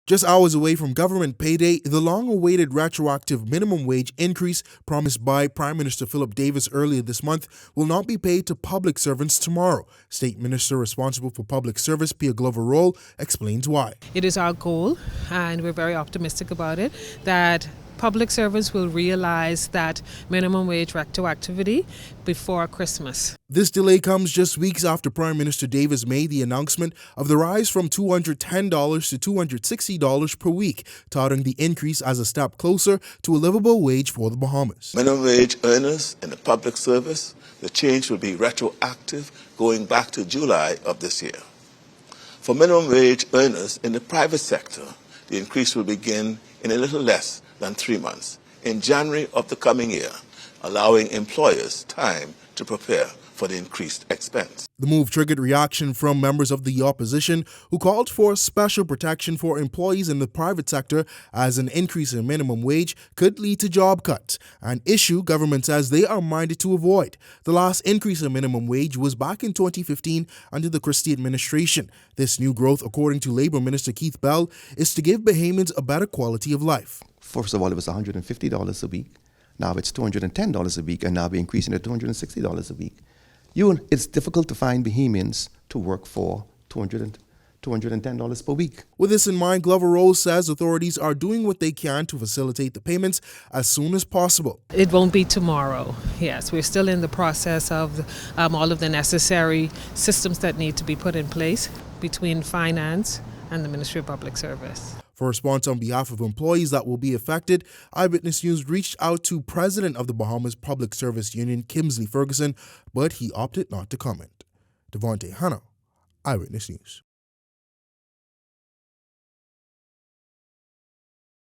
Just hours away from government payday, the long-awaited retroactive minimum wage increase promised by Prime Minister Philip Davis earlier this month will not be paid to public servants tomorrow. State Minister responsible for public service, Pia Glover-Roll, explains why. It is our goal, and we're very optimistic about it, that public servants will realize that minimum wage retroactivity before Christmas. This delay comes just weeks after Prime Minister Davis made the announcement of the rise from $210 to $260 per week, touting the increase as a step closer to a livable wage for the Bahamas. Minimum wage earners in the public service, the change will be retroactive going back to July of this year. For minimum wage earners in the private sector, the increase will begin in a little less than 3 months, in January of the coming year, allowing employers time to prepare for the increased expense. The move triggered reaction from members of the opposition who called for special protection for employees in the private sector as an increase in minimum wage could lead to job cuts, an issue government says they are minded to avoid. The last increase in minimum wage was back in 2015 under the Christie administration. This new growth, according to Labour Minister Keith Bell, is to give Bahamians a better quality of life. First of all, it was $150 a week. Now it's $210 a week, and now we're increasing it to $260 a week. It's difficult to find Bahamians to work for $210 per week. With this in mind, Glover-Roll says authorities are doing what they can to facilitate the payments as soon as possible. It won't be tomorrow. Yes, we're still in the process of all of the necessary systems that need to be put in place between finance and the Ministry of Public Service. For response on behalf of employees that will be affected, Eyewitness News reached out to President of the Bahamas Public Service Union, Kimsley Ferguson, but he opted not to comment. Devontae Hanna, Eyewitness News.